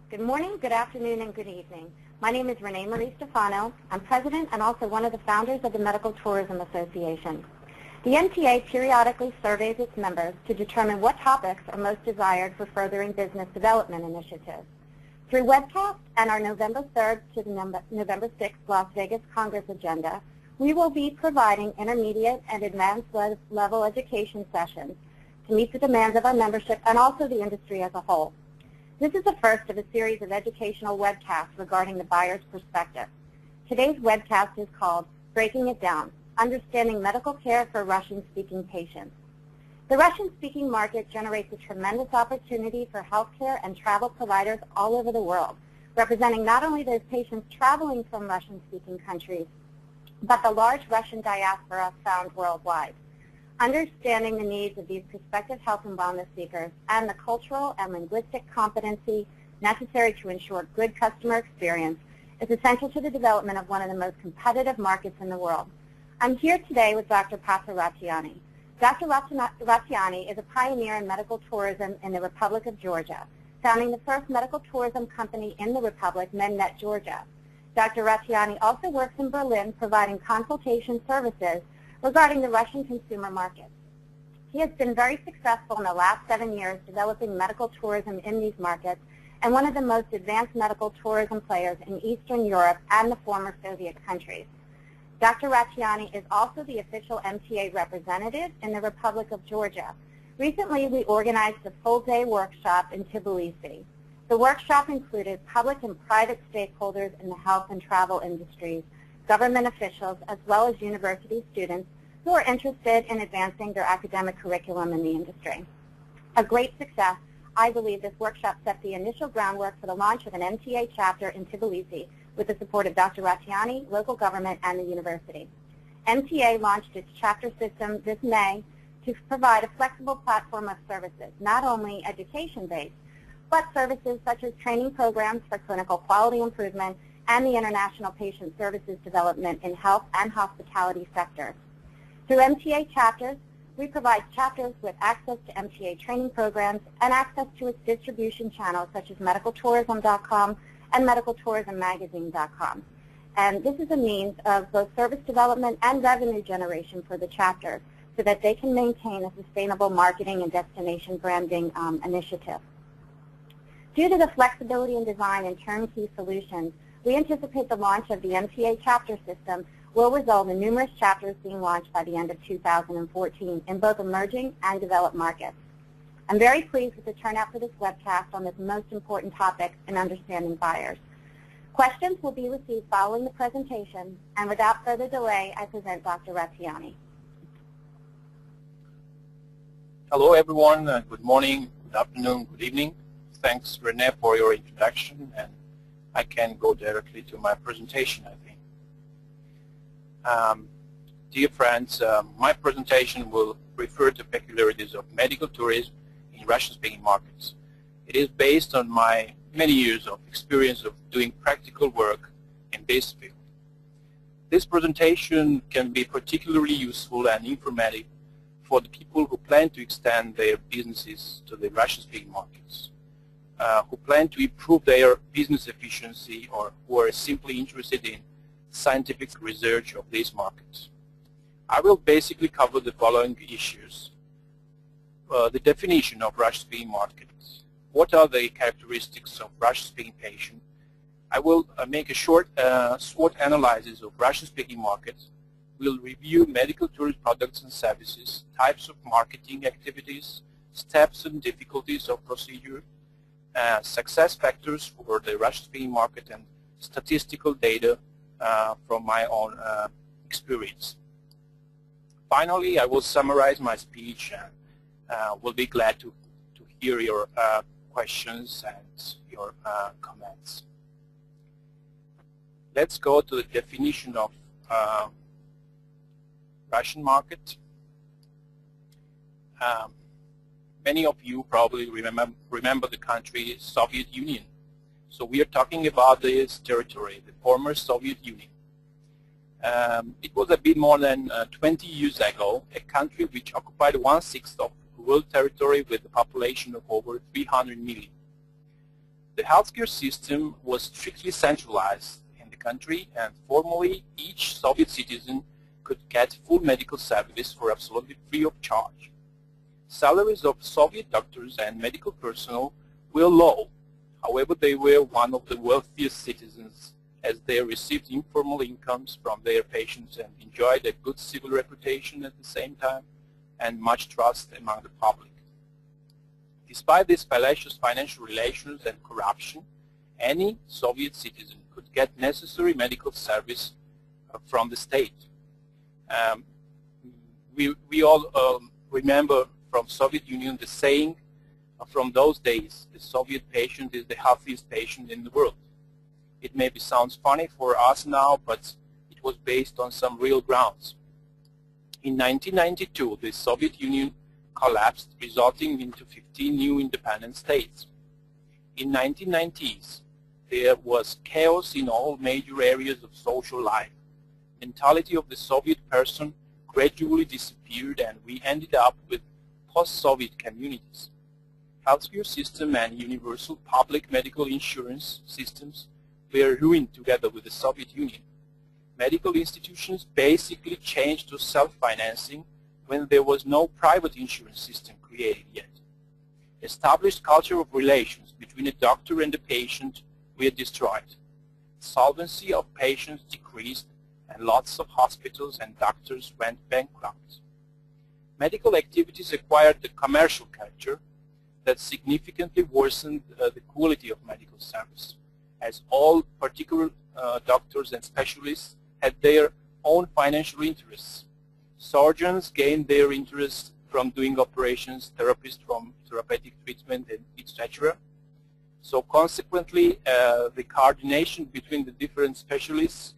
Good morning, good afternoon, and good evening. My name is Renee Marie Stefano. I'm president and also one of the founders of the Medical Tourism Association. The MTA periodically surveys its members to determine what topics are most desired for furthering business development initiatives. Through webcast and our November 3rd to the November 6th Las Vegas Congress agenda, we will be providing intermediate and advanced level education sessions to meet the demands of our membership and also the industry as a whole. This is the first of a series of educational webcasts regarding the buyer's perspective. Today's webcast is called Breaking It Down, Understanding Medical Care for Russian-Speaking Patients. The Russian-speaking market generates a tremendous opportunity for healthcare and travel providers all over the world, representing not only those patients traveling from Russian-speaking countries, but the large Russian diaspora found worldwide. Understanding the needs of these prospective health and wellness seekers and the cultural and linguistic competency necessary to ensure good customer experience is essential to the development of one of the most competitive markets in the world. I'm here today with Dr. Patra Ratiani. Dr. Ratiani is a pioneer in medical tourism in the Republic of Georgia, founding the first medical tourism company in the Republic, MedNet Georgia. Dr. Ratiani also works in Berlin providing consultation services regarding the Russian consumer market. He has been very successful in the last 7 years developing medical tourism in these markets and one of the most advanced medical tourism players in Eastern Europe and the former Soviet countries. Dr. Ratiani is also the official MTA representative in the Republic of Georgia. Recently, we organized a full-day workshop in Tbilisi. The workshop included public and private stakeholders in the health and travel industries, government officials, as well as university students who are interested in advancing their academic curriculum in the industry. A great success, I believe this workshop set the initial groundwork for the launch of an MTA chapter in Tbilisi with the support of Dr. Ratiani, local government, and the university. MTA launched its chapter system this May to provide a flexible platform of services, not only education-based, but services such as training programs for clinical quality improvement and the international patient services development in health and hospitality sectors. Through MTA chapters, we provide chapters with access to MTA training programs and access to its distribution channels such as medicaltourism.com and medicaltourismmagazine.com. And this is a means of both service development and revenue generation for the chapters so that they can maintain a sustainable marketing and destination branding initiative. Due to the flexibility in design and turnkey solutions, we anticipate the launch of the MTA chapter system will result in numerous chapters being launched by the end of 2014 in both emerging and developed markets. I'm very pleased with the turnout for this webcast on this most important topic in understanding buyers. Questions will be received following the presentation, and without further delay, I present Dr. Ratiani. Hello everyone, good morning, good afternoon, good evening. Thanks Renee for your introduction, and I can go directly to my presentation, I think. Dear friends, my presentation will refer to peculiarities of medical tourism in Russian-speaking markets. It is based on my many years of experience of doing practical work in this field. This presentation can be particularly useful and informative for the people who plan to extend their businesses to the Russian-speaking markets, who plan to improve their business efficiency, or who are simply interested in scientific research of these markets. I will basically cover the following issues. The definition of Russian-speaking markets. What are the characteristics of Russian-speaking patient? I will make a short SWOT analysis of Russian-speaking markets. We'll review medical tourism products and services, types of marketing activities, steps and difficulties of procedure, success factors for the Russian-speaking market, and statistical data from my own experience. Finally, I will summarize my speech and will be glad to hear your questions and your comments. Let's go to the definition of Russian market. Many of you probably remember the country Soviet Union. So we are talking about this territory, the former Soviet Union. It was a bit more than 20 years ago, a country which occupied 1/6 of world territory with a population of over 300 million. The healthcare system was strictly centralized in the country, and formally each Soviet citizen could get full medical service for absolutely free of charge. Salaries of Soviet doctors and medical personnel were low. However, they were one of the wealthiest citizens, as they received informal incomes from their patients and enjoyed a good civil reputation at the same time and much trust among the public. Despite these fallacious financial relations and corruption, any Soviet citizen could get necessary medical service from the state. We all remember from Soviet Union the saying from those days, the Soviet patient is the healthiest patient in the world. It maybe sounds funny for us now, but it was based on some real grounds. In 1992, the Soviet Union collapsed, resulting into 15 new independent states. In 1990s, there was chaos in all major areas of social life. The mentality of the Soviet person gradually disappeared, and we ended up with post-Soviet communities. Healthcare system and universal public medical insurance systems were ruined together with the Soviet Union. Medical institutions basically changed to self-financing when there was no private insurance system created yet. Established culture of relations between a doctor and a patient were destroyed. Solvency of patients decreased, and lots of hospitals and doctors went bankrupt. Medical activities acquired the commercial character that significantly worsened the quality of medical service, as all particular doctors and specialists had their own financial interests. Surgeons gained their interests from doing operations, therapists from therapeutic treatment, and etc. So consequently, the coordination between the different specialists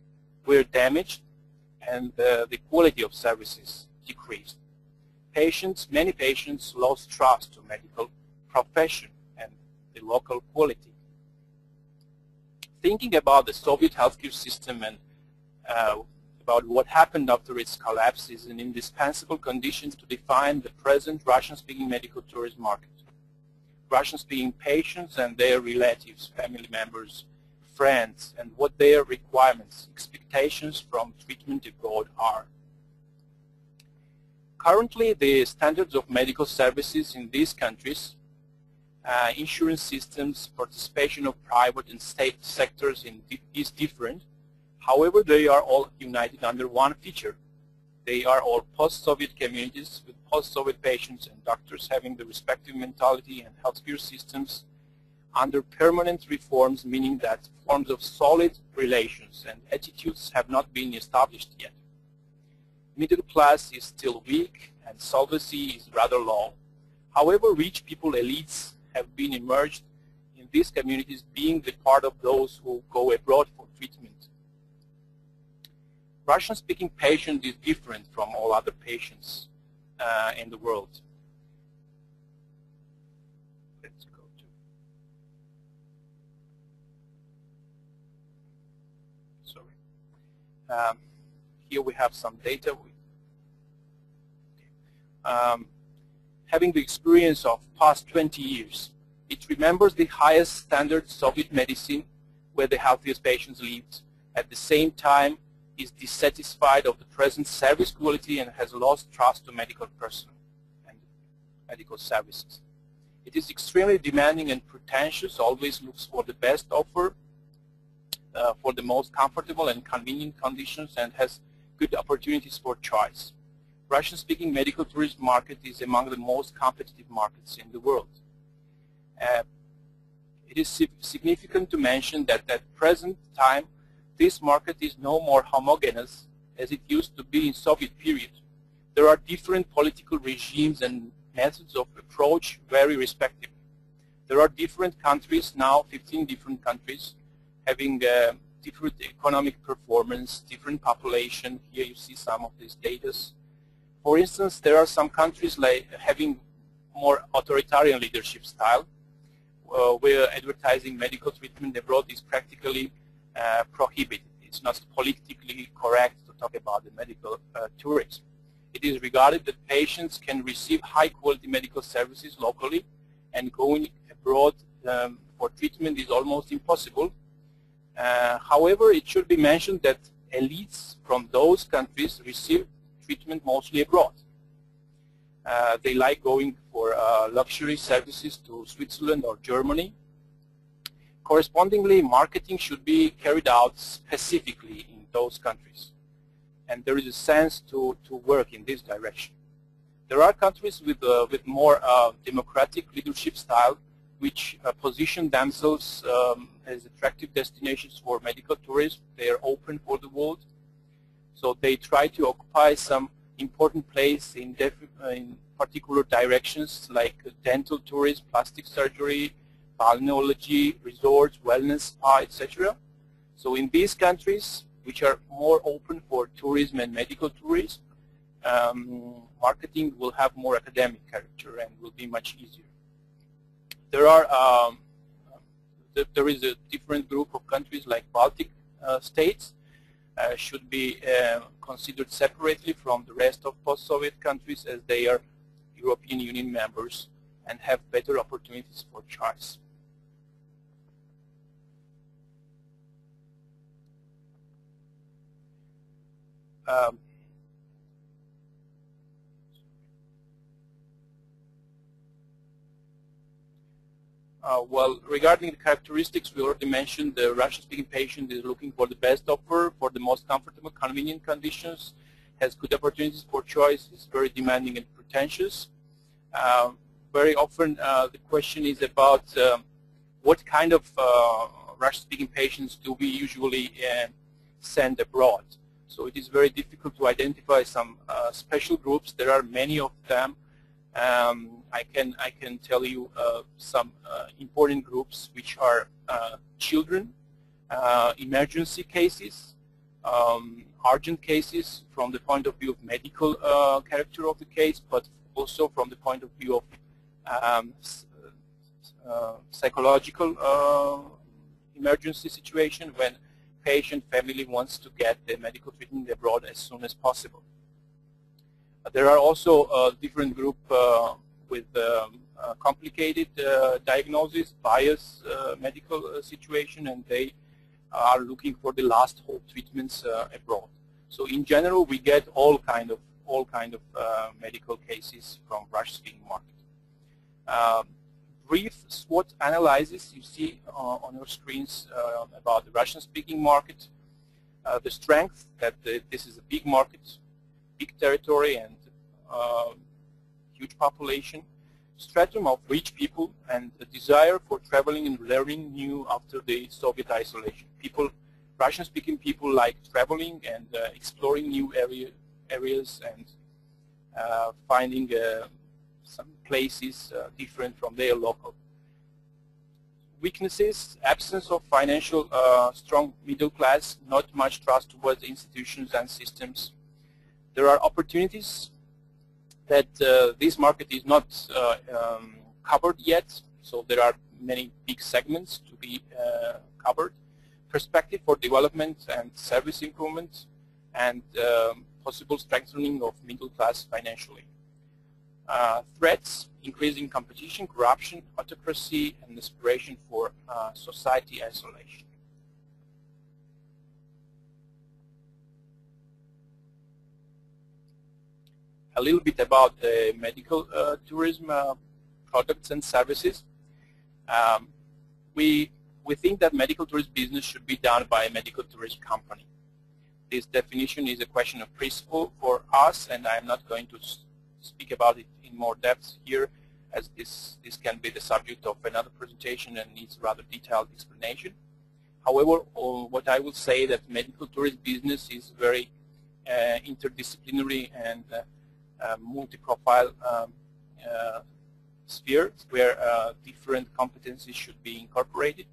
were damaged, and the quality of services decreased. Many patients lost trust to medical profession and the local quality. Thinking about the Soviet healthcare system and about what happened after its collapse is an indispensable condition to define the present Russian-speaking medical tourism market. Russian-speaking patients and their relatives, family members, friends, and what their requirements, expectations from treatment abroad are. Currently, the standards of medical services in these countries, insurance systems, participation of private and state sectors is different. However, they are all united under one feature. They are all post-Soviet communities with post-Soviet patients and doctors having the respective mentality and healthcare systems under permanent reforms, meaning that forms of solid relations and attitudes have not been established yet. Middle class is still weak and solvency is rather low. However, rich people, elites, have been emerged in these communities, being the part of those who go abroad for treatment. Russian-speaking patient is different from all other patients in the world. Let's go to, sorry. Here we have some data. Having the experience of past 20 years, it remembers the highest standard Soviet medicine where the healthiest patients lived. At the same time, is dissatisfied of the present service quality and has lost trust to medical personnel and medical services. It is extremely demanding and pretentious, always looks for the best offer, for the most comfortable and convenient conditions, and has good opportunities for choice. Russian-speaking medical tourism market is among the most competitive markets in the world. It is significant to mention that at present time, this market is no more homogeneous as it used to be in Soviet period. There are different political regimes and methods of approach very respective. There are different countries now, 15 different countries, having different economic performance, different population. Here you see some of these data. For instance, there are some countries like having more authoritarian leadership style, where advertising medical treatment abroad is practically prohibited. It's not politically correct to talk about the medical tourism. It is regarded that patients can receive high-quality medical services locally, and going abroad for treatment is almost impossible. However, it should be mentioned that elites from those countries receive treatment mostly abroad. They like going for luxury services to Switzerland or Germany. Correspondingly, marketing should be carried out specifically in those countries. And there is a sense to work in this direction. There are countries with more democratic leadership style which position themselves as attractive destinations for medical tourism. They are open for the world. So they try to occupy some important place in particular directions like dental tourism, plastic surgery, balneology, resorts, wellness, spa, etc. So in these countries, which are more open for tourism and medical tourism, marketing will have more academic character and will be much easier. There is a different group of countries like Baltic states should be considered separately from the rest of post-Soviet countries as they are European Union members and have better opportunities for choice. Well, regarding the characteristics, we already mentioned the Russian-speaking patient is looking for the best offer, for the most comfortable, convenient conditions, has good opportunities for choice, is very demanding and pretentious. Very often the question is about what kind of Russian-speaking patients do we usually send abroad. So it is very difficult to identify some special groups. There are many of them. I can tell you some important groups which are children, emergency cases, urgent cases from the point of view of medical character of the case, but also from the point of view of psychological emergency situation when patient family wants to get the medical treatment abroad as soon as possible. There are also different group with complicated diagnosis, bias medical situation, and they are looking for the last hope treatments abroad. So in general, we get all kind of medical cases from Russian-speaking market. Brief SWOT analysis you see on your screens about the Russian-speaking market. The strength that this is a big market, big territory, and huge population. Stratum of rich people and the desire for traveling and learning new after the Soviet isolation. Russian-speaking people like traveling and exploring new areas and finding some places different from their local. Weaknesses: absence of financial strong middle class, not much trust towards institutions and systems. There are opportunities that this market is not covered yet, so there are many big segments to be covered. Perspective for development and service improvement, and possible strengthening of middle class financially. Threats: increasing competition, corruption, autocracy, and aspiration for society isolation. A little bit about the medical tourism products and services. We think that medical tourism business should be done by a medical tourism company. This definition is a question of principle for us, and I am not going to speak about it in more depth here, as this can be the subject of another presentation and needs rather detailed explanation. However, what I will say that medical tourism business is very interdisciplinary and multi-profile sphere where different competencies should be incorporated.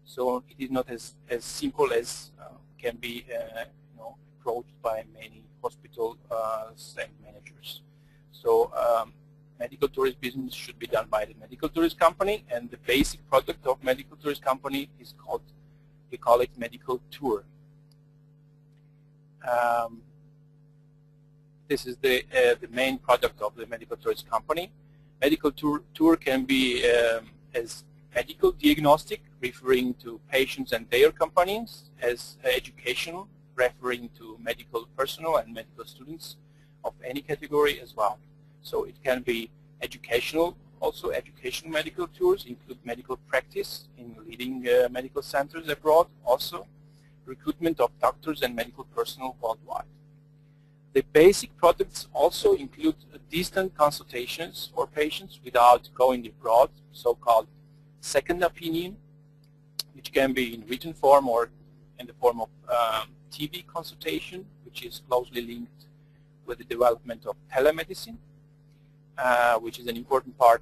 So it is not as simple as can be approached by many hospitals and managers. So medical tourism business should be done by the medical tourism company, and the basic product of medical tourism company is called, we call it medical tour. This is the main product of the medical tourism company. Medical tour can be as medical diagnostic, referring to patients and their companions, as educational, referring to medical personnel and medical students of any category as well. So it can be educational, also educational medical tours, include medical practice in leading medical centers abroad, also recruitment of doctors and medical personnel worldwide. The basic products also include distant consultations for patients without going abroad, so-called second opinion, which can be in written form or in the form of TV consultation, which is closely linked with the development of telemedicine, which is an important part,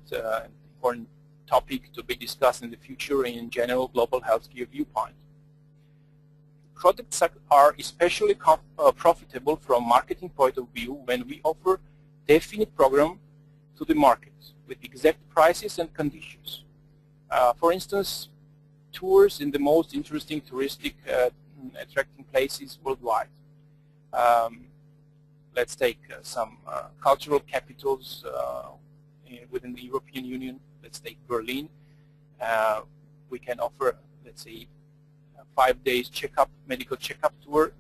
important topic to be discussed in the future in general global healthcare viewpoint. Products are especially profitable from marketing point of view when we offer definite program to the market with exact prices and conditions. For instance, tours in the most interesting touristic attracting places worldwide. Let's take some cultural capitals within the European Union. Let's take Berlin. We can offer, let's say, 5 days checkup, medical checkup tour,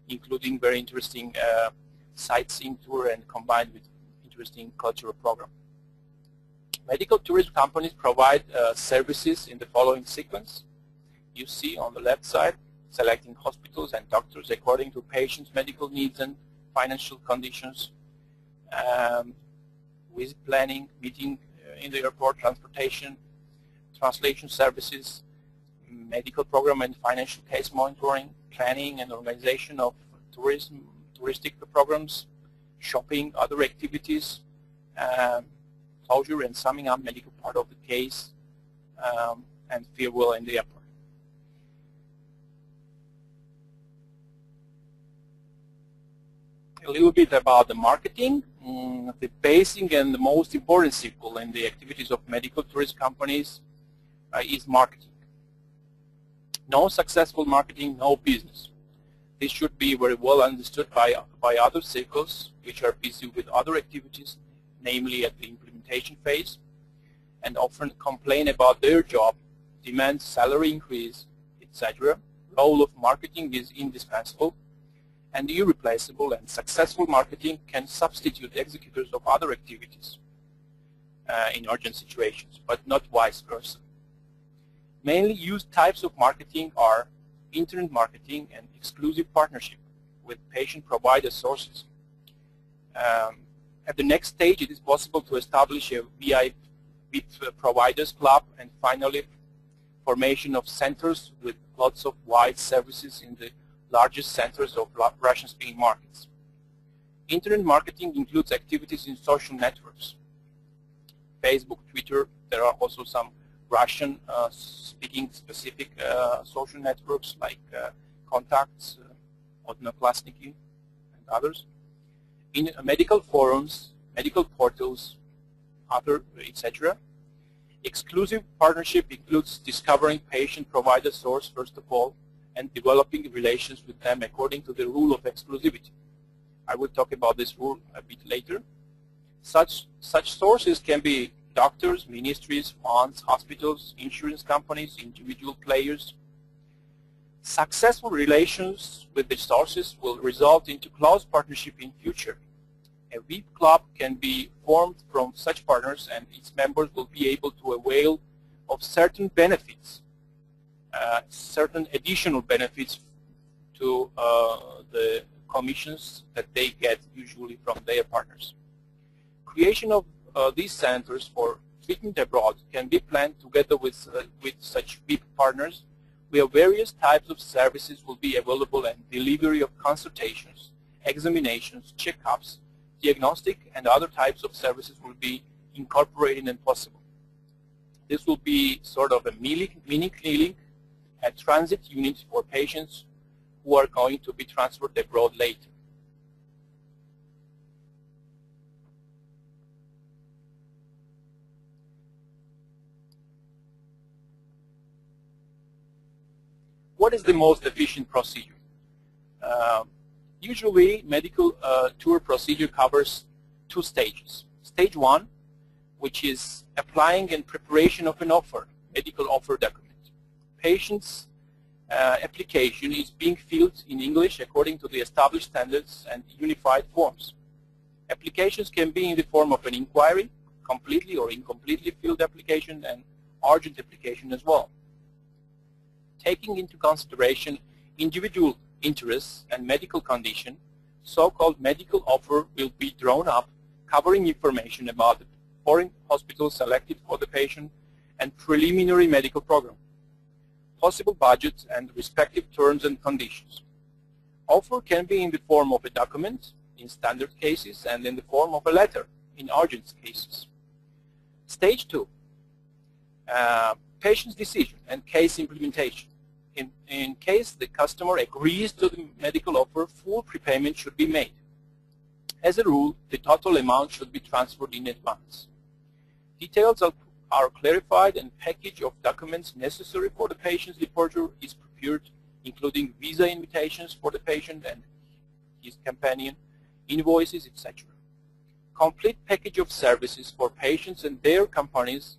including very interesting sightseeing tour and combined with interesting cultural program. Medical tourism companies provide services in the following sequence. You see on the left side, selecting hospitals and doctors according to patients' medical needs and financial conditions, visit planning, meeting in the airport, transportation, translation services, medical program and financial case monitoring, planning and organization of touristic programs, shopping, other activities, closure and summing up medical part of the case, and farewell in the airport. A little bit about the marketing. The basic and the most important circle in the activities of medical tourist companies is marketing. No successful marketing, no business. This should be very well understood by other circles which are busy with other activities, namely at the implementation phase, and often complain about their job, demand salary increase, etc. Role of marketing is indispensable and irreplaceable, and successful marketing can substitute executors of other activities in urgent situations, but not vice versa. Mainly used types of marketing are internet marketing and exclusive partnership with patient provider sources. At the next stage, it is possible to establish a VIP providers club, and finally formation of centers with lots of wide services in the largest centers of Russian-speaking markets. Internet marketing includes activities in social networks, Facebook, Twitter. There are also some Russian-speaking specific social networks like Contacts, Odnoklassniki, and others. In medical forums, medical portals, other, etc. Exclusive partnership includes discovering patient-provider source first of all, and developing relations with them according to the rule of exclusivity. I will talk about this rule a bit later. Such sources can be doctors, ministries, funds, hospitals, insurance companies, individual players. Successful relations with the sources will result into close partnership in future. A VIP club can be formed from such partners, and its members will be able to avail of certain benefits, certain additional benefits to the commissions that they get usually from their partners. Creation of these centers for treatment abroad can be planned together with such VIP partners, where various types of services will be available and delivery of consultations, examinations, checkups, diagnostic and other types of services will be incorporated and possible. This will be sort of a mini clinic, a transit unit for patients who are going to be transferred abroad later. What is the most efficient procedure? Usually, medical tour procedure covers 2 stages. Stage 1, which is applying and preparation of an offer, medical offer document. Patient's application is being filled in English according to the established standards and unified forms. Applications can be in the form of an inquiry, completely or incompletely filled application, and urgent application as well. Taking into consideration individual interests and medical condition, so-called medical offer will be drawn up covering information about the foreign hospital selected for the patient and preliminary medical program, possible budgets and respective terms and conditions. Offer can be in the form of a document in standard cases and in the form of a letter in urgent cases. Stage 2, patient's decision and case implementation. In case the customer agrees to the medical offer, full prepayment should be made. As a rule, the total amount should be transferred in advance. Details are clarified and package of documents necessary for the patient's departure is prepared, including visa invitations for the patient and his companion, invoices, etc. Complete package of services for patients and their companies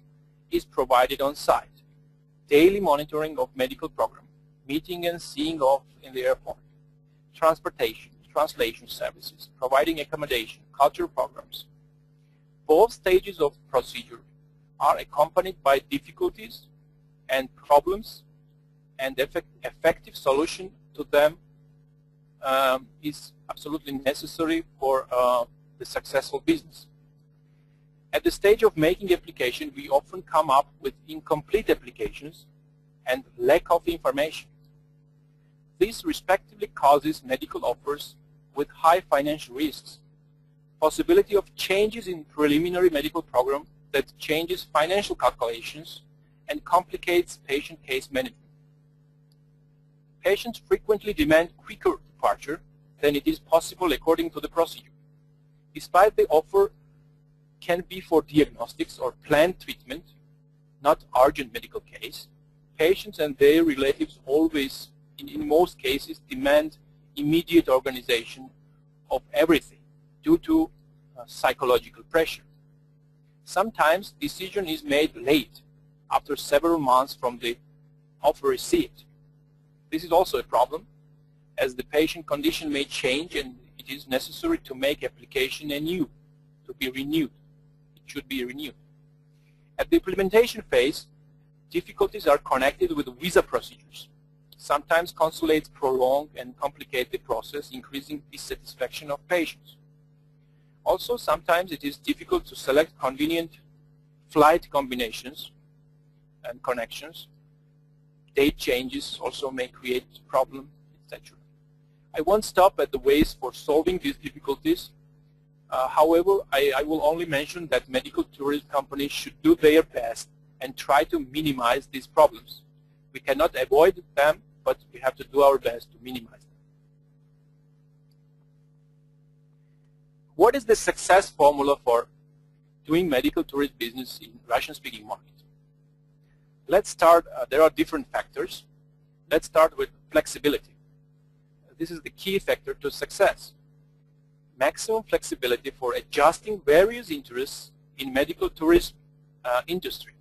is provided on site. Daily monitoring of medical program, meeting and seeing off in the airport, transportation, translation services, providing accommodation, culture programs. Both stages of procedure are accompanied by difficulties and problems, and effective solution to them is absolutely necessary for the successful business. At the stage of making application, we often come up with incomplete applications and lack of information. This respectively causes medical offers with high financial risks, possibility of changes in preliminary medical program that changes financial calculations and complicates patient case management. Patients frequently demand quicker departure than it is possible according to the procedure. Despite the offer can be for diagnostics or planned treatment, not urgent medical case, patients and their relatives always, in most cases, demand immediate organization of everything due to psychological pressure. Sometimes decision is made late, after several months from the offer received. This is also a problem, as the patient condition may change and it is necessary to make application anew, to be renewed. It should be renewed. At the implementation phase, difficulties are connected with visa procedures. Sometimes consulates prolong and complicate the process, increasing dissatisfaction of patients. Also, sometimes it is difficult to select convenient flight combinations and connections. Date changes also may create problem, etc. I won't stop at the ways for solving these difficulties. However, I will only mention that medical tourism companies should do their best and try to minimize these problems. We cannot avoid them, but we have to do our best to minimize them. What is the success formula for doing medical tourism business in Russian-speaking market? Let's start, there are different factors. Let's start with flexibility. This is the key factor to success. Maximum flexibility for adjusting various interests in medical tourism industry.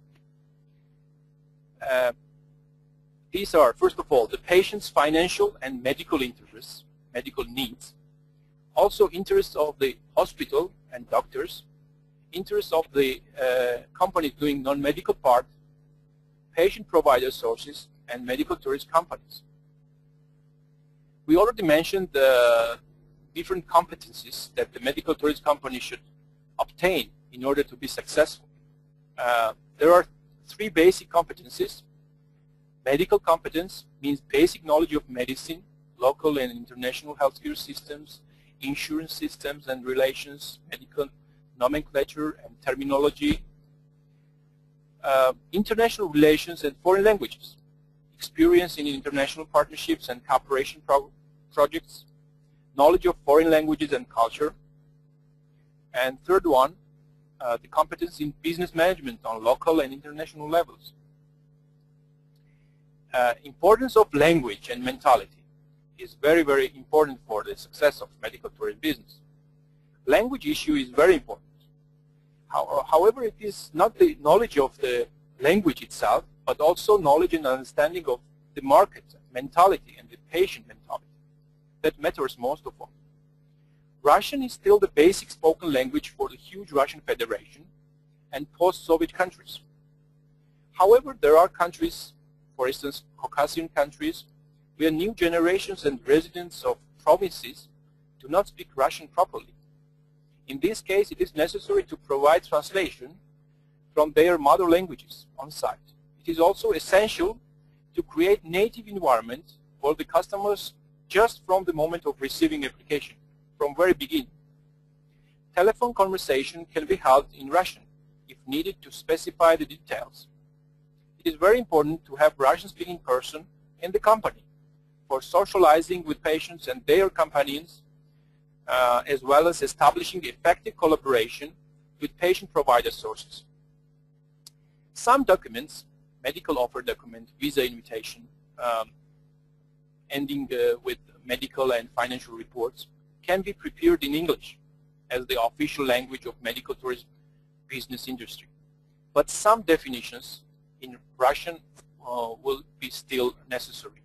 These are, first of all, the patient's financial and medical interests, medical needs. Also interests of the hospital and doctors, interests of the companies doing non-medical part, patient provider sources, and medical tourist companies. We already mentioned the different competencies that the medical tourist company should obtain in order to be successful. There are three basic competencies. Medical competence means basic knowledge of medicine, local and international healthcare systems, insurance systems and relations, medical nomenclature and terminology, international relations and foreign languages, experience in international partnerships and cooperation projects, knowledge of foreign languages and culture, and third one, the competence in business management on local and international levels. Importance of language and mentality is very, very important for the success of medical tourism business. Language issue is very important. However, it is not the knowledge of the language itself, but also knowledge and understanding of the market mentality and the patient mentality that matters most of all. Russian is still the basic spoken language for the huge Russian Federation and post-Soviet countries. However, there are countries, for instance, Caucasian countries, where new generations and residents of provinces do not speak Russian properly. In this case, it is necessary to provide translation from their mother languages on site. It is also essential to create native environment for the customers just from the moment of receiving application, from very beginning. Telephone conversation can be held in Russian if needed to specify the details. It is very important to have Russian-speaking person in the company for socializing with patients and their companions, as well as establishing effective collaboration with patient-provider sources. Some documents, medical offer document, visa invitation, ending with medical and financial reports, can be prepared in English as the official language of medical tourism business industry. But some definitions in Russian will be still necessary.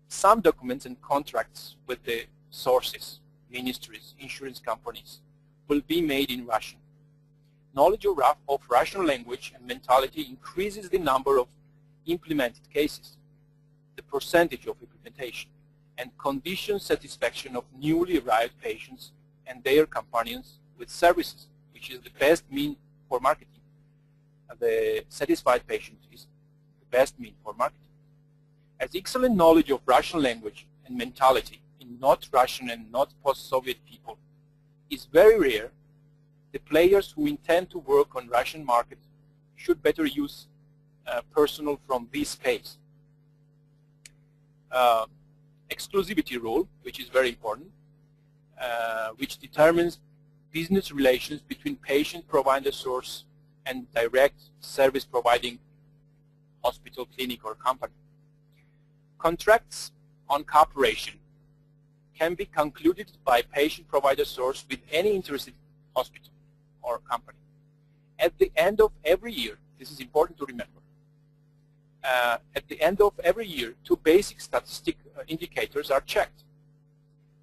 Some documents and contracts with the sources, ministries, insurance companies will be made in Russian. Knowledge of Russian language and mentality increases the number of implemented cases, the percentage of implementation, and condition satisfaction of newly arrived patients and their companions with services, which is the best mean for marketing. The satisfied patient is the best mean for marketing. As excellent knowledge of Russian language and mentality in not Russian and not post-Soviet people is very rare, the players who intend to work on Russian market should better use personnel from this space. Exclusivity rule, which is very important, which determines business relations between patient provider source and direct service providing hospital, clinic, or company. Contracts on cooperation can be concluded by patient provider source with any interested hospital or company. At the end of every year, this is important to remember, at the end of every year, two basic statistic indicators are checked.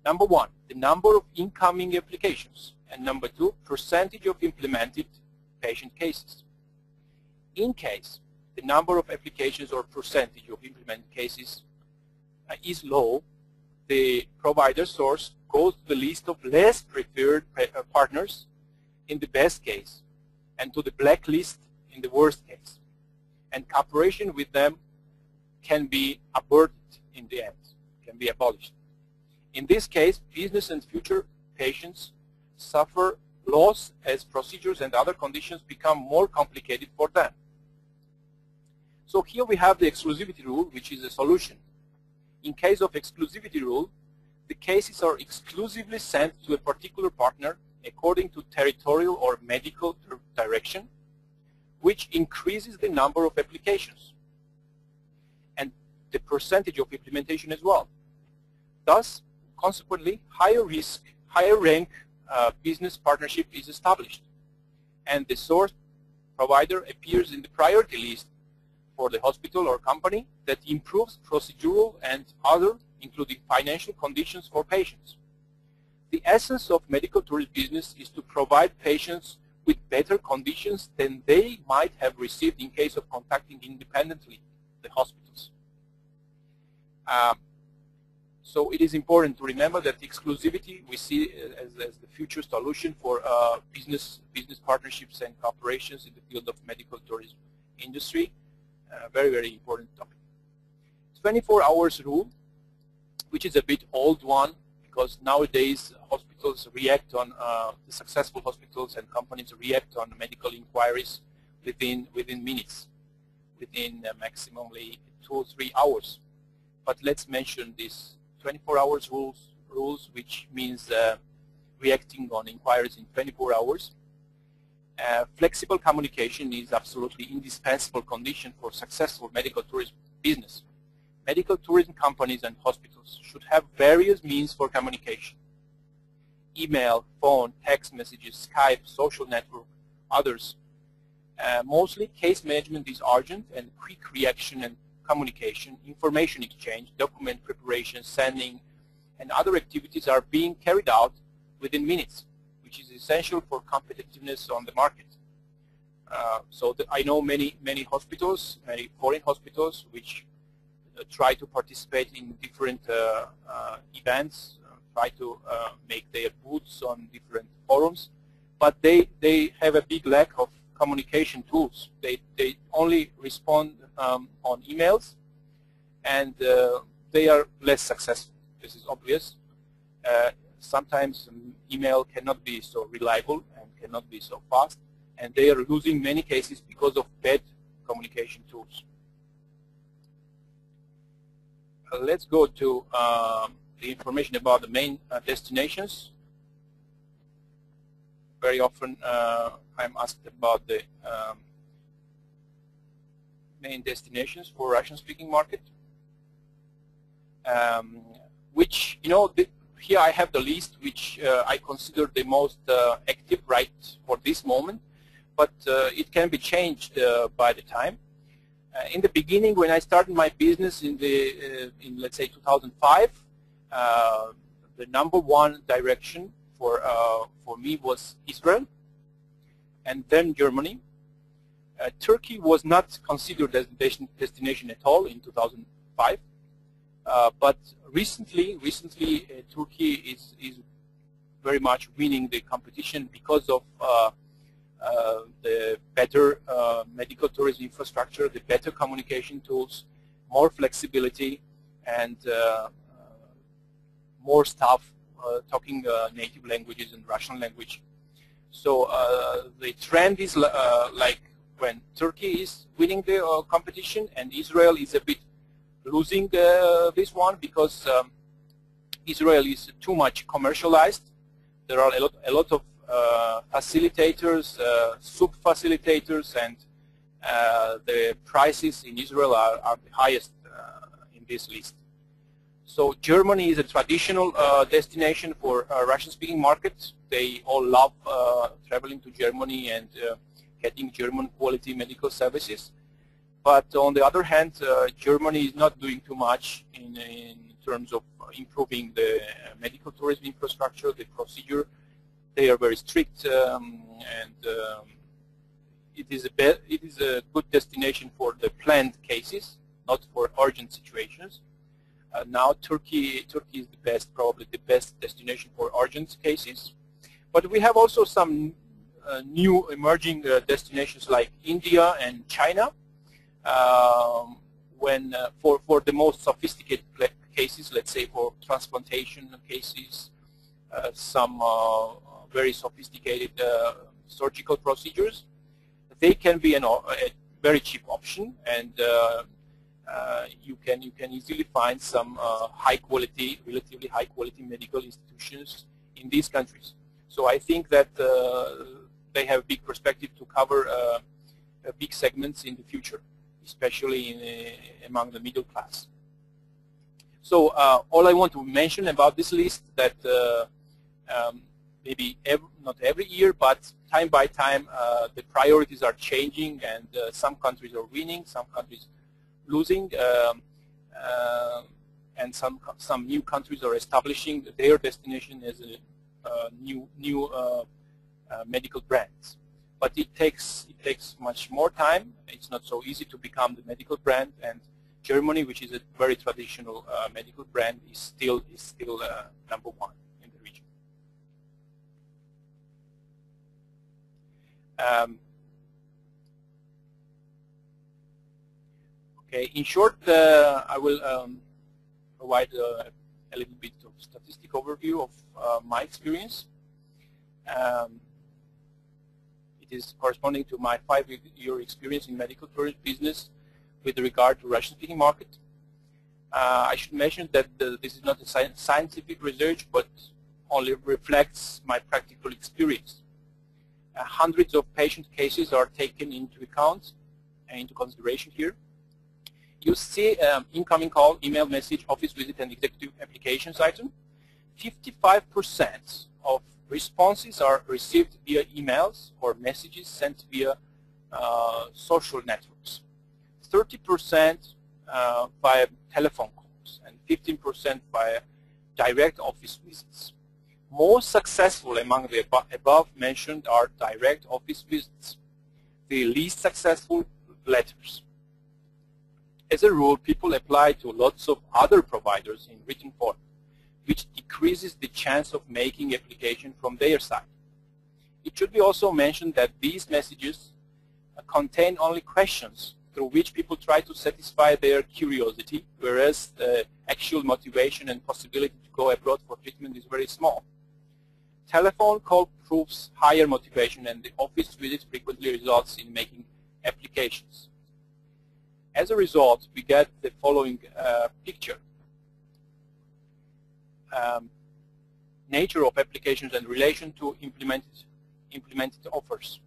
Number one, the number of incoming applications, and number two, percentage of implemented patient cases. In case the number of applications or percentage of implemented cases is low, the provider source goes to the list of less preferred partners in the best case and to the blacklist in the worst case. And cooperation with them can be aborted in the end, can be abolished. In this case, business and future patients suffer loss as procedures and other conditions become more complicated for them. So here we have the exclusivity rule, which is a solution. In case of exclusivity rule, the cases are exclusively sent to a particular partner according to territorial or medical direction, which increases the number of applications and the percentage of implementation as well. Thus, consequently, higher risk, higher rank business partnership is established, and the source provider appears in the priority list for the hospital or company that improves procedural and other, including financial conditions for patients. The essence of medical tourism business is to provide patients with better conditions than they might have received in case of contacting independently the hospitals. So it is important to remember that exclusivity we see as the future solution for business partnerships and cooperations in the field of medical tourism industry. Very, very important topic. 24 hours rule, which is a bit old one, because nowadays hospitals react on, the successful hospitals and companies react on medical inquiries within minutes, within maximally 2 or 3 hours. But let's mention this 24 hours rules, which means reacting on inquiries in 24 hours. Flexible communication is absolutely indispensable condition for successful medical tourism business. Medical tourism companies and hospitals should have various means for communication. Email, phone, text messages, Skype, social network others. Mostly case management is urgent, and quick reaction and communication, information exchange, document preparation, sending, and other activities are being carried out within minutes, which is essential for competitiveness on the market. I know many hospitals, many foreign hospitals, which try to participate in different events, try to make their booths on different forums, but they have a big lack of communication tools. They only respond on emails, and they are less successful. This is obvious. Sometimes email cannot be so reliable and cannot be so fast, and they are losing many cases because of bad communication tools. Let's go to the information about the main destinations. Very often I'm asked about the main destinations for Russian-speaking market, which, you know, here I have the list which I consider the most active right for this moment, but it can be changed by the time. In the beginning, when I started my business in let's say 2005, the #1 direction for me was Israel, and then Germany. Turkey was not considered as a destination at all in 2005, but recently Turkey is very much winning the competition because of the better medical tourism infrastructure, the better communication tools, more flexibility, and more staff talking native languages and Russian language. So the trend is like when Turkey is winning the competition and Israel is a bit losing this one, because Israel is too much commercialized. There are a lot of facilitators, sub-facilitators, and the prices in Israel are the highest in this list. So Germany is a traditional destination for Russian-speaking markets. They all love traveling to Germany and getting German quality medical services. But on the other hand, Germany is not doing too much in terms of improving the medical tourism infrastructure, the procedure. They are very strict, and it is a good destination for the planned cases, not for urgent situations. Now Turkey is the best, probably the best destination for urgent cases. But we have also some new emerging destinations like India and China. For the most sophisticated cases, let's say for transplantation cases, some very sophisticated surgical procedures, they can be a very cheap option, and you can easily find some relatively high quality medical institutions in these countries. So I think that they have a big perspective to cover big segments in the future, especially among the middle class. So all I want to mention about this list that maybe not every year, but time by time, the priorities are changing, and some countries are winning, some countries losing, and some new countries are establishing their destination as a new medical brands. But it takes much more time. It's not so easy to become the medical brand, and Germany, which is a very traditional medical brand, is still #1 in the region. Okay, in short, I will provide a little bit of statistic overview of my experience. It is corresponding to my 5-year experience in medical tourism business with regard to Russian-speaking market. I should mention that this is not a scientific research, but only reflects my practical experience. Hundreds of patient cases are taken into account and into consideration here. You see incoming call, email message, office visit, and executive applications item. 55% of Responses are received via emails or messages sent via social networks. 30% via telephone calls and 15% via direct office visits. Most successful among the above mentioned are direct office visits. The least successful, letters. As a rule, people apply to lots of other providers in written form, which decreases the chance of making application from their side. It should be also mentioned that these messages contain only questions through which people try to satisfy their curiosity, whereas the actual motivation and possibility to go abroad for treatment is very small. Telephone call proves higher motivation, and the office visit frequently results in making applications. As a result, we get the following picture. Nature of applications and relation to implemented offers.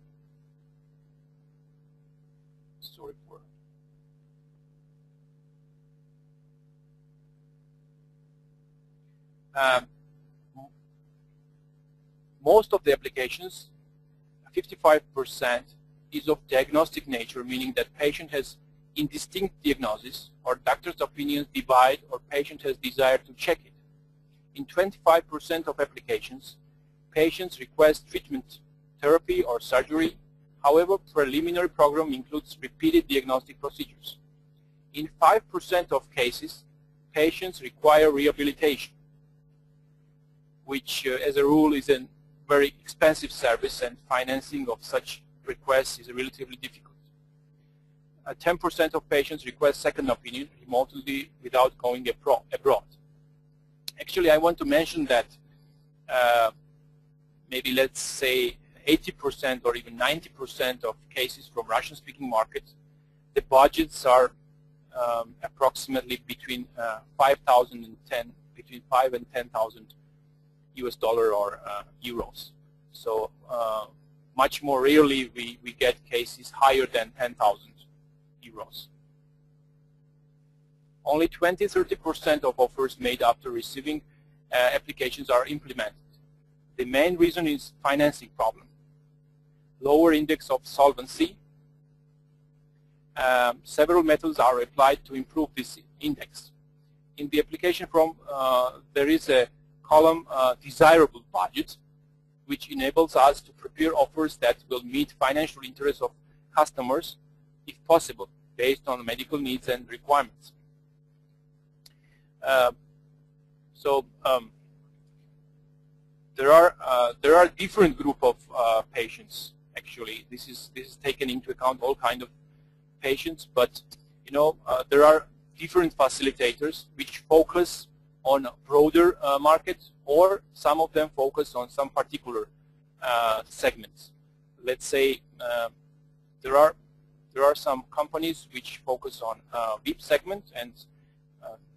Sorry for most of the applications, 55%, is of diagnostic nature, meaning that patient has indistinct diagnosis or doctor's opinions divide or patient has desire to check it. In 25% of applications, patients request treatment, therapy or surgery. However, preliminary program includes repeated diagnostic procedures. In 5% of cases, patients require rehabilitation, which as a rule is a very expensive service, and financing of such requests is relatively difficult. 10% of patients request second opinion remotely without going abroad. Actually, I want to mention that maybe let's say 80% or even 90% of cases from Russian-speaking markets, the budgets are approximately between 5,000 and 10, between 5 and 10,000 US dollar or euros. So much more rarely we get cases higher than 10,000 euros. Only 20–30% of offers made after receiving applications are implemented. The main reason is financing problem. Lower index of solvency. Several methods are applied to improve this index. In the application form, there is a column desirable budget, which enables us to prepare offers that will meet financial interests of customers, if possible, based on medical needs and requirements. There are different group of patients. Actually, this is taken into account all kind of patients, but there are different facilitators which focus on broader markets, or some of them focus on some particular segments. Let's say there are some companies which focus on VIP segment and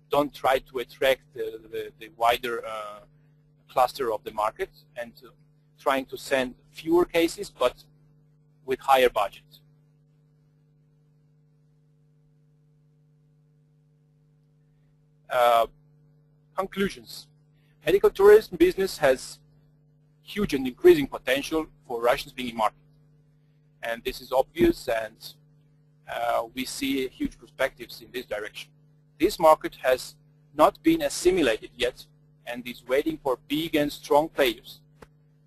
don't try to attract the wider cluster of the market, and trying to send fewer cases but with higher budget. Conclusions. Medical tourism business has huge and increasing potential for Russian-speaking market, and this is obvious, and we see huge perspectives in this direction. This market has not been assimilated yet and is waiting for big and strong players,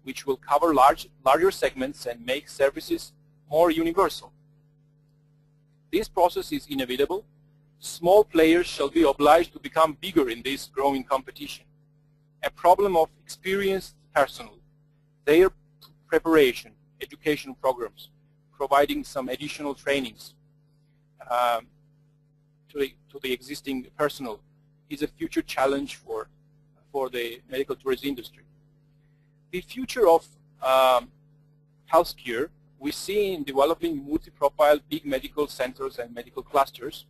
which will cover larger segments and make services more universal. This process is inevitable. Small players shall be obliged to become bigger in this growing competition. A problem of experienced personnel, their preparation, education programs, providing some additional trainings to the existing personnel is a future challenge for the medical tourism industry. The future of healthcare we see in developing multi-profile big medical centers and medical clusters,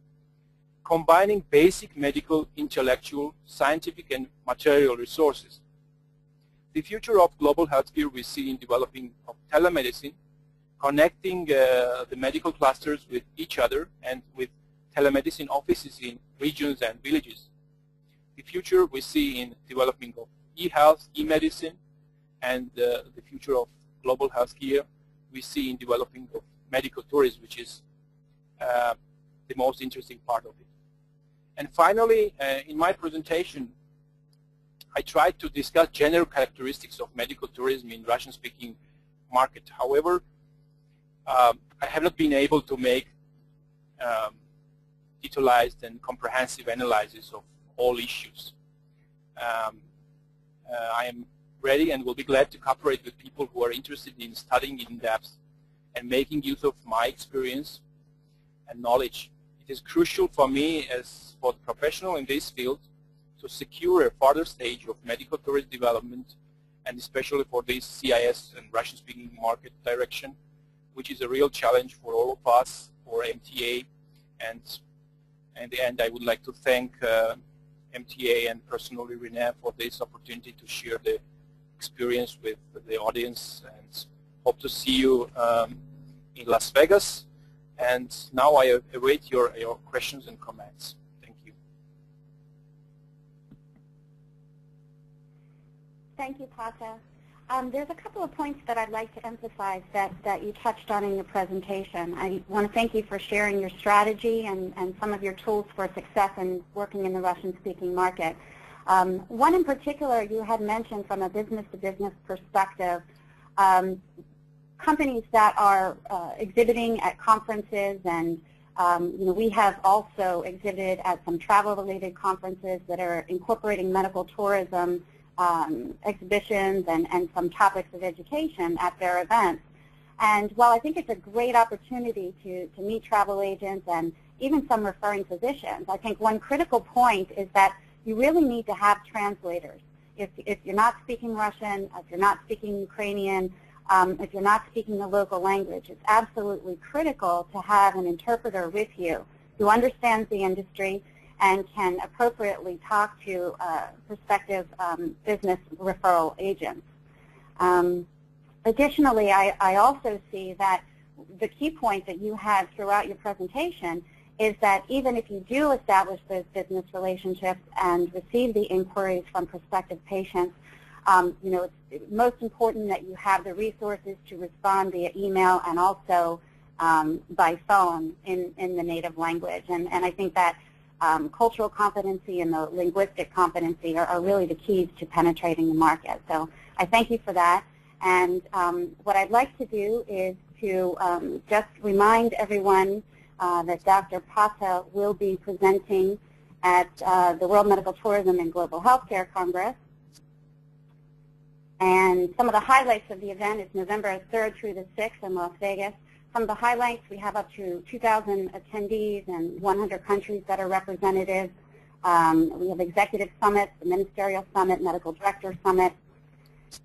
combining basic medical, intellectual, scientific, and material resources. The future of global healthcare we see in developing of telemedicine, connecting the medical clusters with each other and with telemedicine offices in regions and villages. The future we see in developing of e-health, e-medicine, and the future of global healthcare we see in developing of medical tourism, which is the most interesting part of it. And finally, in my presentation, I tried to discuss general characteristics of medical tourism in Russian-speaking market. However, I have not been able to make detailed and comprehensive analysis of all issues. I am ready and will be glad to cooperate with people who are interested in studying in depth and making use of my experience and knowledge. It is crucial for me as for the professional in this field to secure a further stage of medical tourism development, and especially for this CIS and Russian-speaking market direction, which is a real challenge for all of us, for MTA. And in the end, I would like to thank MTA and personally Renee for this opportunity to share the experience with the audience, and hope to see you in Las Vegas. And now I await your questions and comments. Thank you. Thank you, Pata. There's a couple of points that I'd like to emphasize that you touched on in your presentation. I want to thank you for sharing your strategy and some of your tools for success in working in the Russian-speaking market. One in particular you had mentioned from a business-to-business perspective, companies that are exhibiting at conferences, and we have also exhibited at some travel-related conferences that are incorporating medical tourism exhibitions and some topics of education at their events. And while I think it's a great opportunity to meet travel agents and even some referring physicians, I think one critical point is that you really need to have translators. If you're not speaking Russian, if you're not speaking Ukrainian, if you're not speaking the local language, it's absolutely critical to have an interpreter with you who understands the industry and can appropriately talk to prospective business referral agents. Additionally, I also see that the key point that you had throughout your presentation is that even if you do establish those business relationships and receive the inquiries from prospective patients, it's most important that you have the resources to respond via email and also by phone in the native language. And I think that cultural competency and the linguistic competency are really the keys to penetrating the market. So I thank you for that. And what I'd like to do is to just remind everyone that Dr. Pata will be presenting at the World Medical Tourism and Global Healthcare Congress. And some of the highlights of the event is November 3rd through the 6th in Las Vegas. Some of the highlights, we have up to 2,000 attendees and 100 countries that are represented. We have executive summits, the ministerial summit, medical director summit.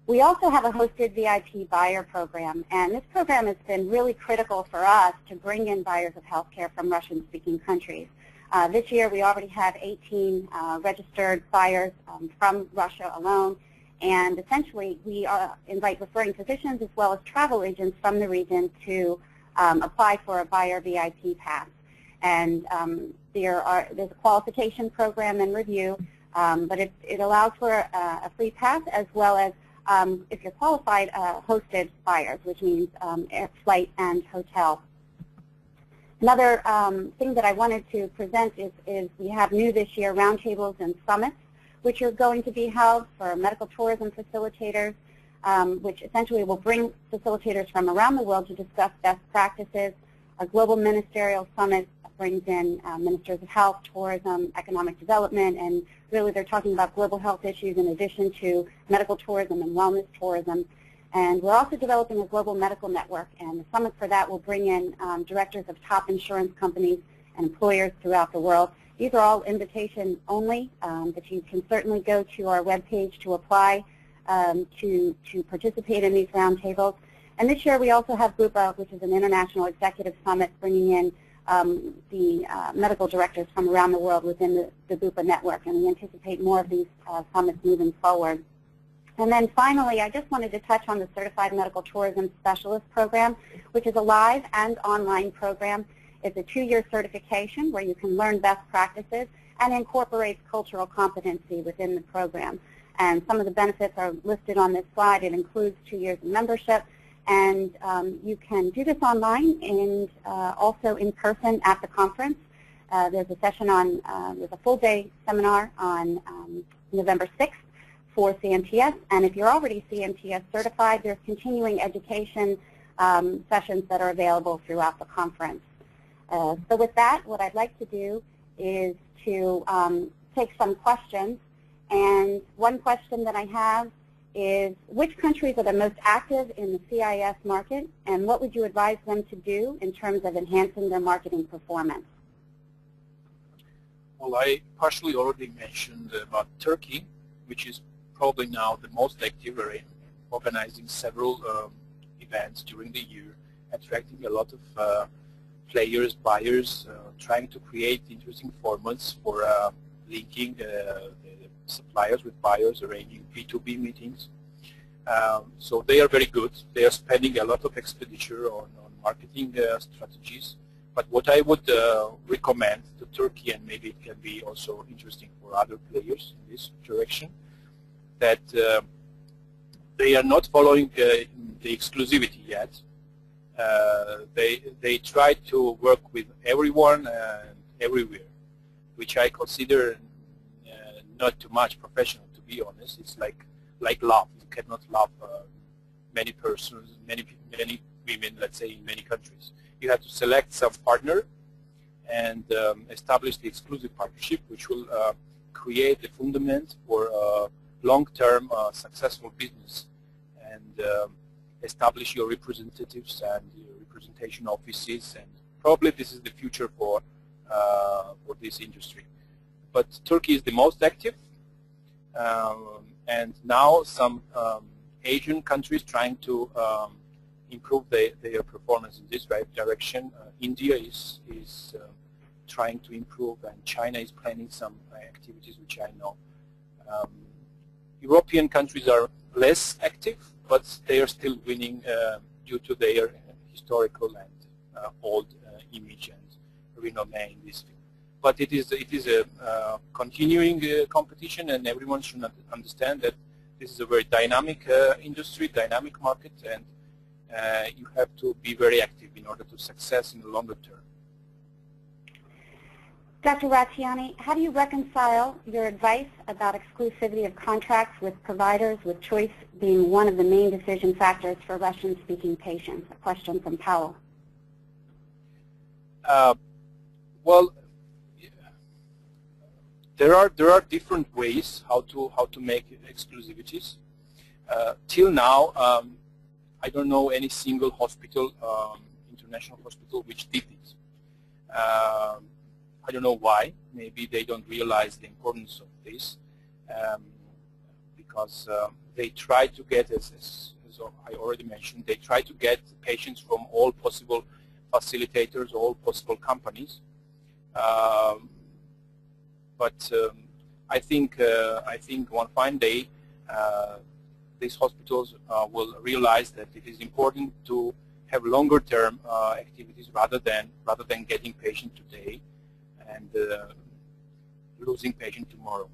We also have a hosted VIP buyer program, and this program has been really critical for us to bring in buyers of healthcare from Russian-speaking countries. This year we already have 18 registered buyers from Russia alone, and essentially we invite referring physicians as well as travel agents from the region to apply for a buyer VIP pass. And there's a qualification program and review, but it allows for a free pass as well as, if you're qualified, hosted buyers, which means air, flight, and hotel. Another thing that I wanted to present is we have new this year roundtables and summits, which are going to be held for medical tourism facilitators, which essentially will bring facilitators from around the world to discuss best practices. A global ministerial summit brings in ministers of health, tourism, economic development, and really they're talking about global health issues in addition to medical tourism and wellness tourism. And we're also developing a global medical network, and the summit for that will bring in directors of top insurance companies and employers throughout the world. These are all invitation only, but you can certainly go to our webpage to apply to participate in these roundtables. And this year we also have GUPA, which is an international executive summit, bringing in the medical directors from around the world within the GUPA network, and we anticipate more of these summits moving forward. And then finally, I just wanted to touch on the Certified Medical Tourism Specialist Program, which is a live and online program. It's a 2-year certification where you can learn best practices and incorporates cultural competency within the program. And some of the benefits are listed on this slide. It includes 2 years of membership. And you can do this online and also in person at the conference. There's a session on, there's a full-day seminar on November 6th for CMTS. And if you're already CMTS certified, there's continuing education sessions that are available throughout the conference. So with that, what I'd like to do is to take some questions. And one question that I have is, which countries are the most active in the CIS market, and what would you advise them to do in terms of enhancing their marketing performance? Well, I partially already mentioned about Turkey, which is probably now the most active, organizing several events during the year, attracting a lot of players, buyers, trying to create interesting formats for linking the suppliers with buyers, arranging B2B meetings. So they are very good. They are spending a lot of expenditure on marketing strategies. But what I would recommend to Turkey, and maybe it can be also interesting for other players in this direction, that they are not following the exclusivity yet. They try to work with everyone and everywhere, which I consider not too much professional, to be honest. It's like love. You cannot love many persons, many women, let's say, in many countries. You have to select some partner and establish the exclusive partnership, which will create the fundament for long-term successful business, and establish your representatives and your representation offices. And probably this is the future for this industry. But Turkey is the most active, and now some Asian countries trying to improve their performance in this right direction. India is trying to improve, and China is planning some activities which I know. European countries are less active, but they are still winning due to their historical and old image and renommee in this field. But it is a continuing competition, and everyone should understand that this is a very dynamic industry, dynamic market, and you have to be very active in order to success in the longer term. Dr. Ratiani, how do you reconcile your advice about exclusivity of contracts with providers, with choice being one of the main decision factors for Russian-speaking patients? A question from Powell. Well, there are different ways how to make exclusivities. Till now, I don't know any single hospital, international hospital, which did it. I don't know why. Maybe they don't realize the importance of this, because they try to get, as I already mentioned, they try to get patients from all possible facilitators, all possible companies. But I think one fine day these hospitals will realize that it is important to have longer-term activities rather than getting patient today and losing patient tomorrow.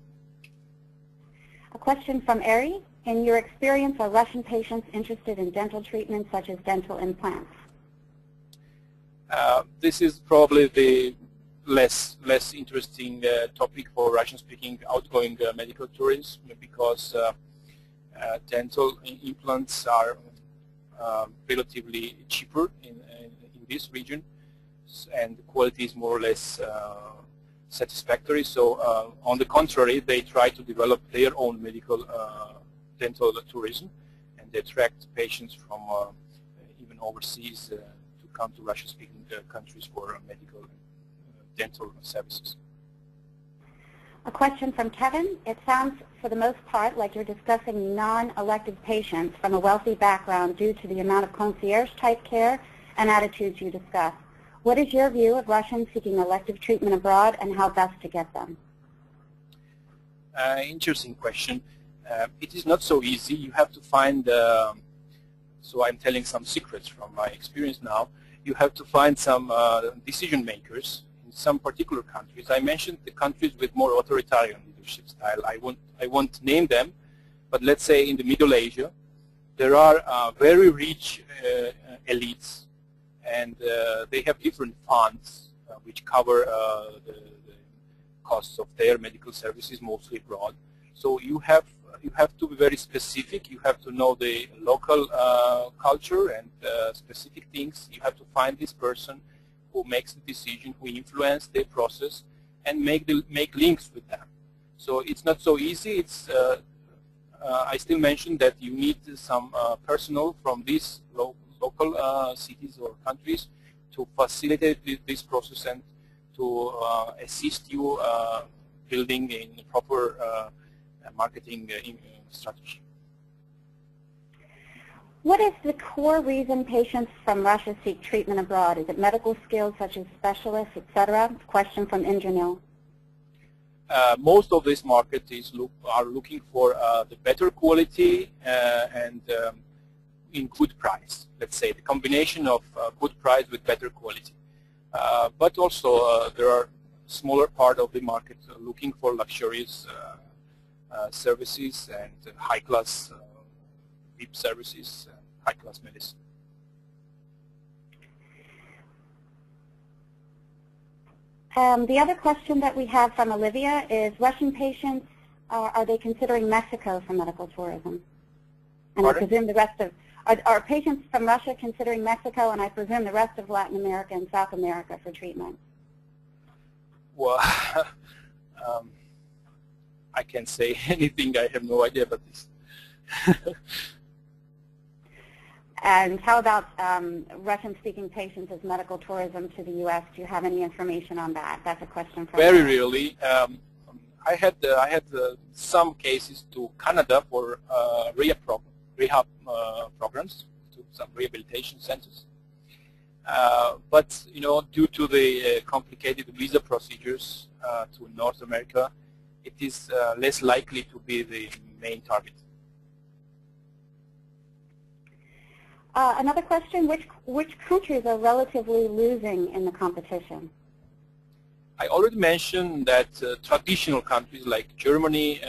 A question from Ari. In your experience, are Russian patients interested in dental treatments such as dental implants? This is probably the less interesting topic for Russian-speaking outgoing medical tourists, because dental implants are relatively cheaper in this region, and the quality is more or less satisfactory. So on the contrary, they try to develop their own medical dental tourism, and they attract patients from even overseas to come to Russian-speaking countries for medical dental services. A question from Kevin. It sounds, for the most part, like you're discussing non-elective patients from a wealthy background due to the amount of concierge-type care and attitudes you discuss. What is your view of Russians seeking elective treatment abroad, and how best to get them? Interesting question. It is not so easy. You have to find, so I'm telling some secrets from my experience now, you have to find some decision makers in some particular countries. I mentioned the countries with more authoritarian leadership style. I won't name them, but let's say in the Middle Asia, there are very rich elites, and they have different funds which cover the costs of their medical services, mostly abroad. So you have to be very specific. You have to know the local culture and specific things. You have to find this person who makes the decision, who influence the process, and make links with them. So it's not so easy. It's I still mention that you need some personnel from these local cities or countries to facilitate this process and to assist you building a proper marketing strategy. What is the core reason patients from Russia seek treatment abroad? Is it medical skills such as specialists, etc.? Question from Indranil. Most of this market are looking for the better quality and in good price. Let's say the combination of good price with better quality. But also there are smaller part of the market looking for luxurious services and high-class VIP services, high-class medicine. The other question that we have from Olivia is Russian patients, are they considering Mexico for medical tourism? And Pardon? I presume the rest of, are patients from Russia considering Mexico, and I presume the rest of Latin America and South America for treatment? Well, I can't say anything. I have no idea about this. And how about Russian-speaking patients as medical tourism to the U.S.? Do you have any information on that? That's a question from Very rarely. I had some cases to Canada for rehab programs, to some rehabilitation centers. But due to the complicated visa procedures to North America, it is less likely to be the main target. Another question, which countries are relatively losing in the competition? I already mentioned that traditional countries like Germany,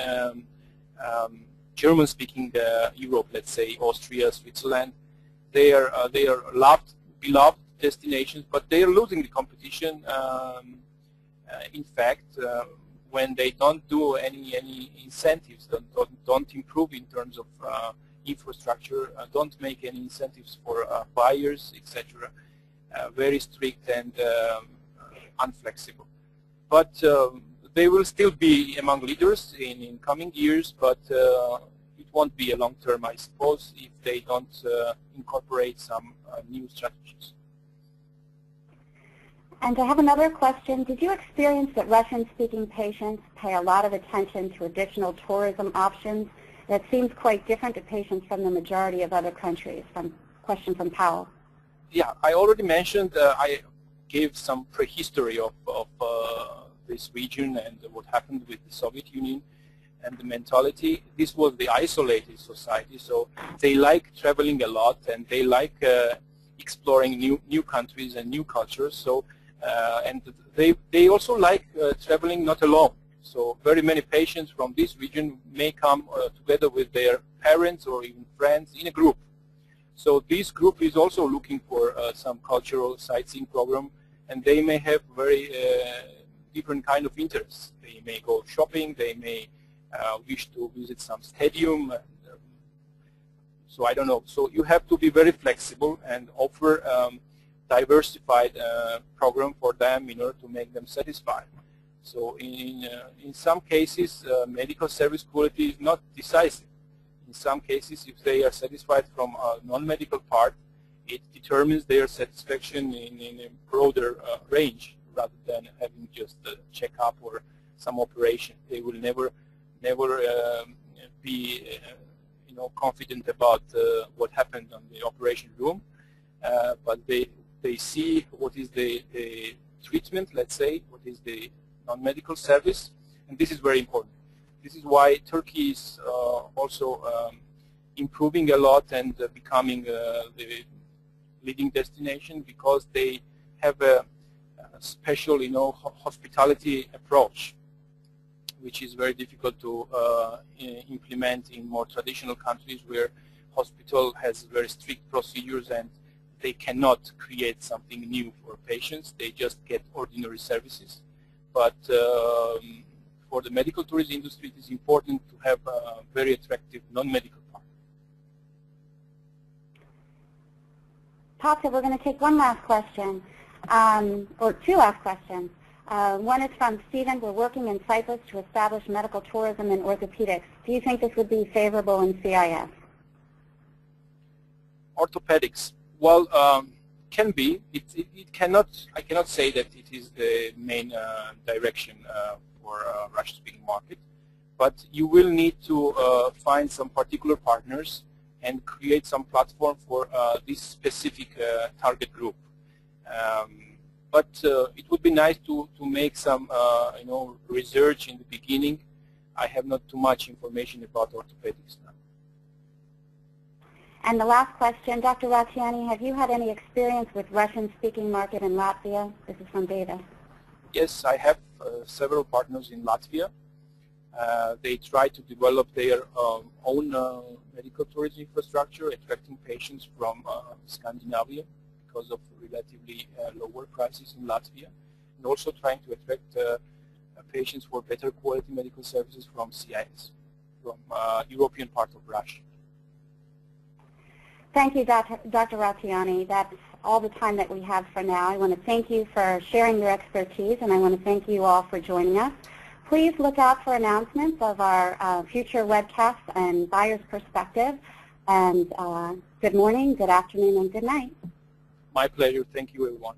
German-speaking Europe, let's say Austria, Switzerland, they are beloved destinations, but they are losing the competition. In fact, when they don't do any incentives, don't improve in terms of infrastructure, don't make any incentives for buyers, etc. Very strict and unflexible. But they will still be among leaders in coming years, but it won't be a long term, I suppose, if they don't incorporate some new strategies. And I have another question. Did you experience that Russian-speaking patients pay a lot of attention to additional tourism options? That seems quite different to patients from the majority of other countries. Question from Powell. Yeah, I already mentioned, I gave some prehistory of this region and what happened with the Soviet Union and the mentality. This was the isolated society, so they like traveling a lot and they like exploring new countries and new cultures. So and they also like traveling not alone. So very many patients from this region may come together with their parents or even friends in a group. So this group is also looking for some cultural sightseeing program, and they may have very different kind of interests. They may go shopping, they may wish to visit some stadium. So I don't know. So you have to be very flexible and offer diversified program for them in order to make them satisfied. So in some cases, medical service quality is not decisive. In some cases, if they are satisfied from a non-medical part, it determines their satisfaction in a broader range rather than having just a checkup or some operation. They will never be confident about what happened on the operation room, but they see what is the treatment, let's say, what is the non-medical service, and this is very important. This is why Turkey is also improving a lot and becoming the leading destination, because they have a special, hospitality approach, which is very difficult to implement in more traditional countries where hospital has very strict procedures and they cannot create something new for patients. They just get ordinary services. But for the medical tourism industry, it is important to have a very attractive non-medical partner. Tasha, we're going to take one last question, or two last questions. One is from Stephen. We're working in Cyprus to establish medical tourism in orthopedics. Do you think this would be favorable in CIS? Orthopedics, well, can be. It cannot. I cannot say that it is the main direction for Russian-speaking market, but you will need to find some particular partners and create some platform for this specific target group. But it would be nice to make some research in the beginning. I have not too much information about orthopedics now. And the last question, Dr. Ratiani, have you had any experience with Russian-speaking market in Latvia? This is from David. Yes, I have several partners in Latvia. They try to develop their own medical tourism infrastructure, attracting patients from Scandinavia because of relatively lower prices in Latvia, and also trying to attract patients for better quality medical services from CIS, from European part of Russia. Thank you, Dr. Ratiani. That's all the time that we have for now. I want to thank you for sharing your expertise, and I want to thank you all for joining us. Please look out for announcements of our future webcasts and buyer's perspective. And good morning, good afternoon, and good night. My pleasure. Thank you, everyone.